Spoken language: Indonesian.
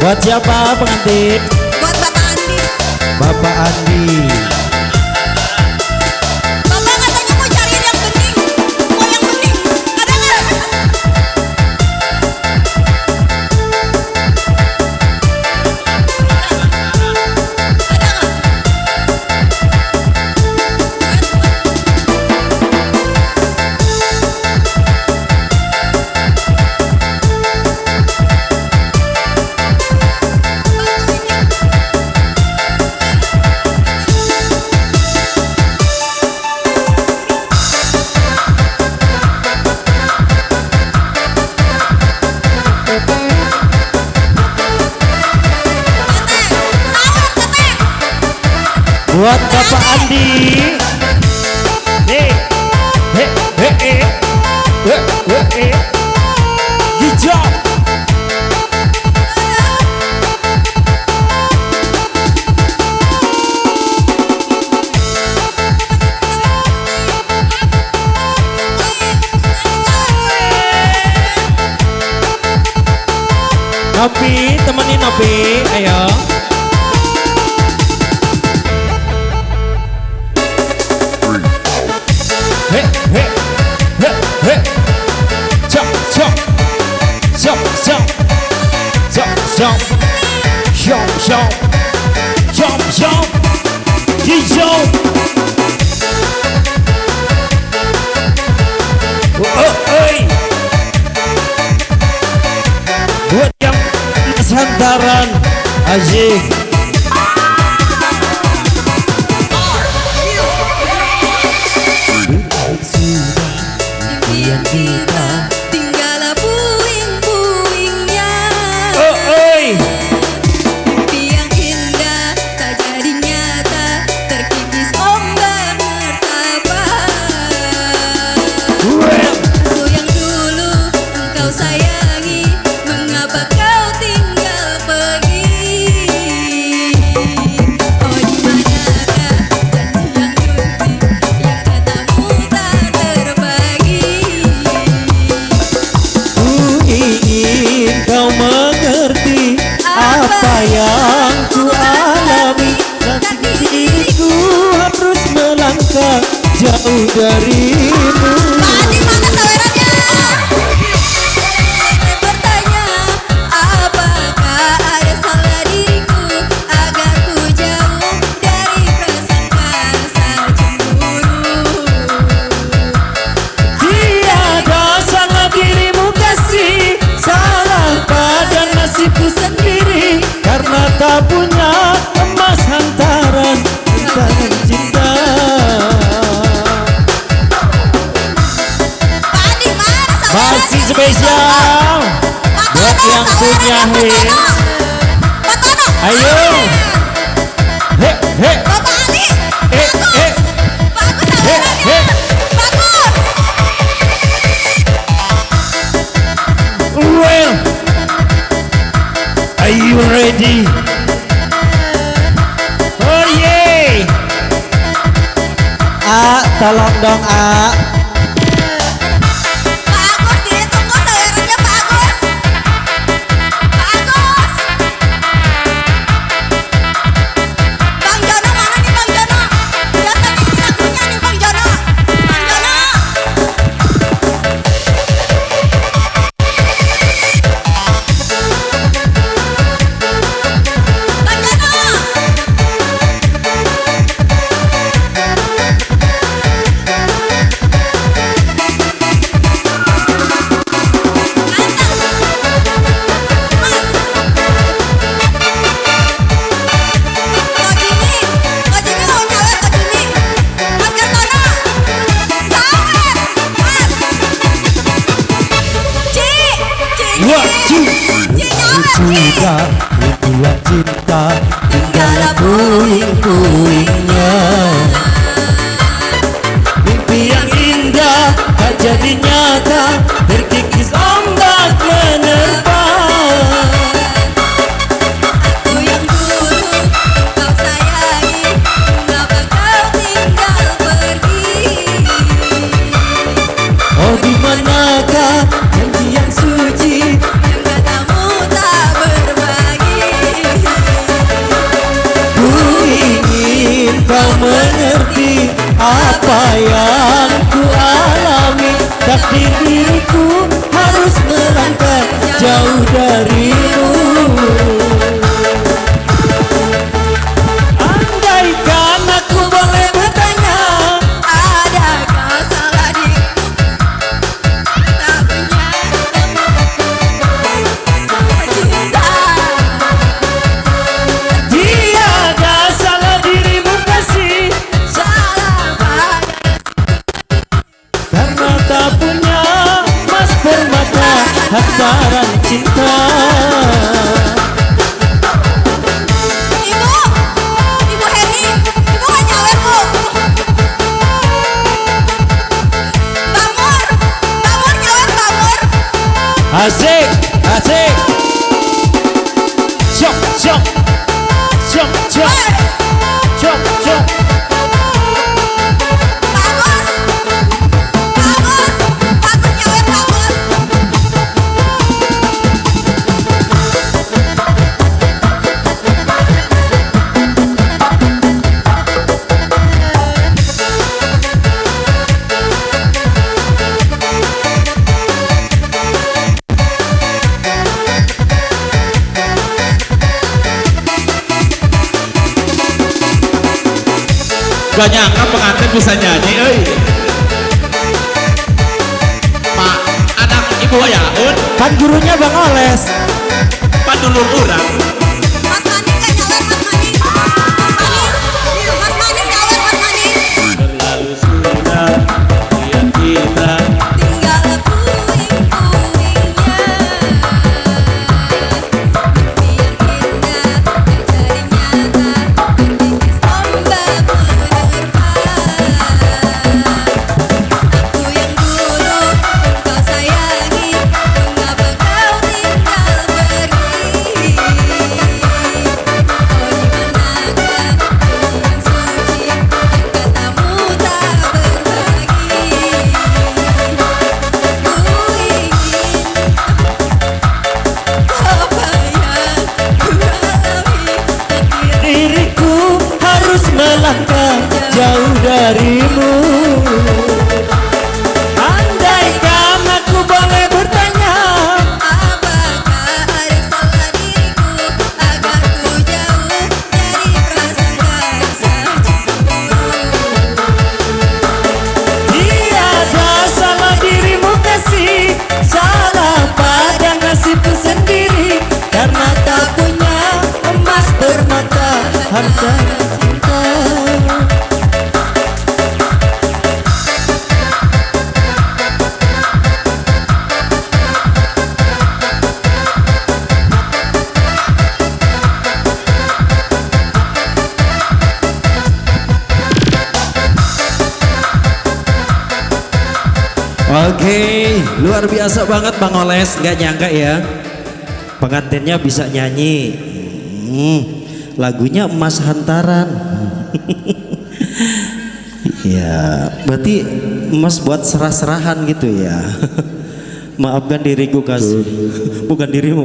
Buat siapa pengantin? Buat Bapak Andi. Bapak Andi. Bapak katanya mau cariin yang bening. Mau yang bening. Ada nggak? Buat Bapak Andi. Hijau. Nopi, temenin Nopi, ayo. Buat yang santaran Aziz. Impian kita tinggallah puing-puingnya. Mimpi yang indah tak jadi nyata, terkikis ombak mertapan. Aku yang dulu engkau sayangi, mengapa kau tinggal pergi? Oh di manakah janji yang suci, yang katamu tak terbagi? Ku ingin kau mengerti apa yang ku alami, tapi diriku harus melangkah jauh darimu. Pak Adi mana sawerannya? Saya bertanya, apakah ada salah diriku agar ku jauh dari prasangka cemburu? Tiada salah dirimu kasih, salah pada nasibku sendiri, karena tak punya emas hantaran rintangan cinta. Pak Adi mana sawerannya? Masih spesial buat yang punya hit. Pak Tono. Ayo. He he Bapak Ali. he he Bagus he sawerannya. he. Bagus. Well, are you ready? Oh yeah. Tolong dong Pak Agus ditunggu sawerannya Pak Agus. Pak Agus. Bang Jono mana nih Bang Jono? Lihat tadi lagunya nih Bang Jono. Bang Jono. Bang Jono. Kok Jimmy mau nyawer Kok Jimmy? Mas Kartono. Sawer. Mas. Ci. One, two. Ci nyawer Ci. Sudah impian cinta tinggallah puing-puingnya. Mimpi yang indah tak jadi nyata, terkikis ombak menerpa. Aku yang dulu kau sayangi, mengapa kau tinggal pergi? Oh di manakah janji yang suci, Yang katamu tak berbagi. mengerti apa yang ku alami. Takdir diriku harus melangkah jauh darimu. Andaikan aku boleh bertanya, adakah salah diriku tak punya cinta? tiada salah dirimu kasih, Salah pada karena tak punya emas permata hantaran cinta. Ibu Heni, ibu gak nyawer bu. Bamur nyawer bamur. Asik, asik. Syok, syok, syok, syok, syok, syok. Bagus nyawer bagus. Gak nyangka pengantin bisa nyanyi, Pak, anak ibu Yaun, Kan gurunya Bang Oles. pandulur urang. Mas Mani gak nyawer Mas Mani. Mas Mani nyawer Mas Mani. Berlalu sudah lihat kita. Tinggal puing-puingnya. Mimpi yang indah menjadi nyata. Berkikis ombak menerpa. Aku yang dulu engkau sayangi, mengapa kau tinggal pergi? Oh dimanakah bumi yang suci yang katamu tak berbagi? Ku ingin apa yang ku alami. Takdir Diriku harus melangkah jauh darimu. Andaikan aku boleh bertanya, apakah ada salah diriku agar ku jauh dari prasangka rasa cemburu? tiada salah dirimu kasih, salah pada nasibku sendiri, karena tak punya emas permata harta cinta. Oke, luar biasa banget Bang Oles, nggak nyangka ya pengantinnya bisa nyanyi. Lagunya Emas Hantaran. Ya, berarti emas buat serah-serahan gitu ya. Maafkan diriku kasih, bukan dirimu.